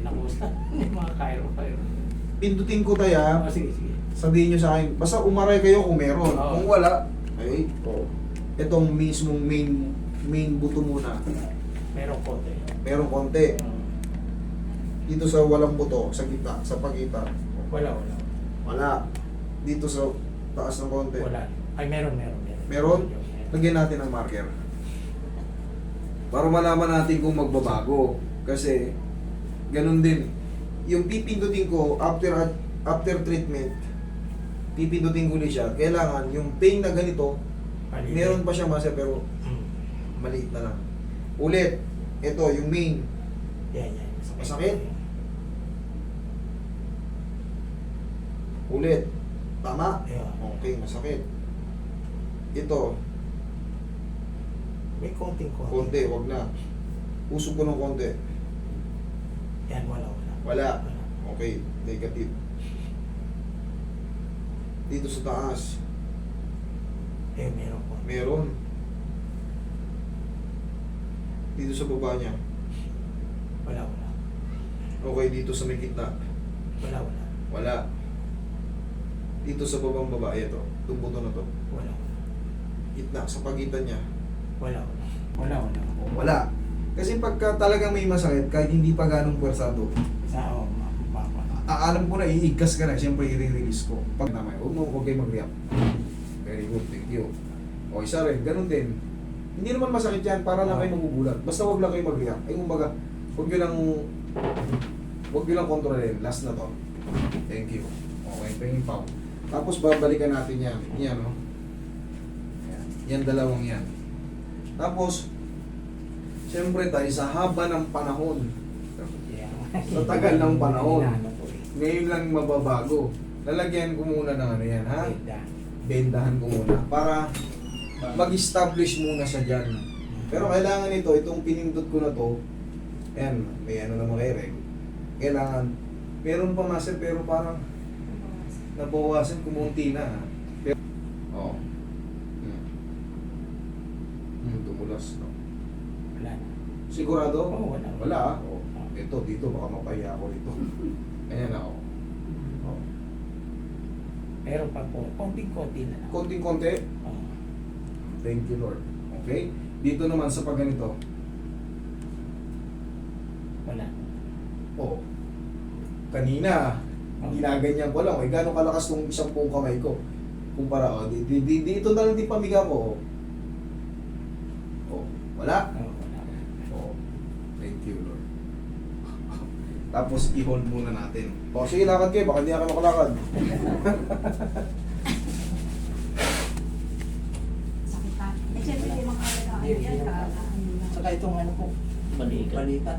kinakusta. Yung mga Cairo. Pindutin ko tayo. Sige, sige. Sabihin nyo sa akin, basta umaray kayo kung meron. Oo. Kung wala, ay, itong mismong main buto muna. Meron konti. Merong konti. Dito sa walang buto, sa gitna, sa pagitan. Wala. Wala. Dito sa taas ng konti. Wala. Ay, meron. Meron? Lagyan natin ng marker. Para malaman natin kung magbabago. Kasi, ganun din. Yung pipindutin ko, after treatment, pipindutin ko ulit siya. Kailangan, yung pain na ganito, meron pa siya masa pero maliit na lang. Ulit, ito, yung main. Yan. Masakit? Ulit. Tama? Yeah. Okay, masakit. Ito, May konting. konti, wag na. Usog ko ng konti. Yan, wala. Wala. Okay, negative. Dito sa taas, Eh, meron po. meron. Dito sa baba niya. Wala. Okay, dito sa may gitna. Wala. Wala. Dito sa babang babae, ito. Itong buto na to. Wala. Gitna, sa pagitan niya. Wala. Wala. Kasi pagka talagang may masakit, kahit hindi pa ganong pwersado, alam ko na, iigkas ka na, siyempre i-release ko. Pag naman, huwag kayo mag-react. Very good, thank you. O, isa rin, ganun din. Hindi naman masakit yan, para lang kayo magugulat. Basta huwag lang kayo mag-react. Ay, kumbaga, huwag nyo lang kontrolin. Last na to. Thank you. Okay, pahingin pa. Tapos babalikan natin yan. Yan, no? Yan, dalawang yan. Tapos, siyempre tayo, sa haba ng panahon, sa tagal ng panahon, ngayon lang mababago. Lalagyan ko muna ng ano yan, ha? Bendahan ko muna para mag-establish muna siya dyan. Pero kailangan ito, itong pinindot ko na to, ayan, may ano naman kayo, Reg. Kailangan, meron pa master pero parang nabawasan, kumunti na. Pero, oh. Tumulas, no? Wala. Sigurado? Oo, wala. Wala, ah. Oh. Ito, dito, baka mapahiya ako dito. Ayan na, oh. Oh. Meron pa po. Konting-konti na lang. Konting-konti. Oo. Thank you, Lord. Okay? Dito naman sa pagganito. Wala. Oh. Kanina, ginaganyan ko lang. Gano'ng kalakas tong isang buong kamay ko. Kumpara, oh, dito na lang din pamiga ko. Oh. Wala? Oo, wala. Oh. Thank you, Lord. Tapos, i-hold muna natin. O, sige, lakad kayo. Baka hindi na kayo makalakad. Sakit ka. Eh, syempre, hindi makalagaan yan. Saka itong ano po, balikat.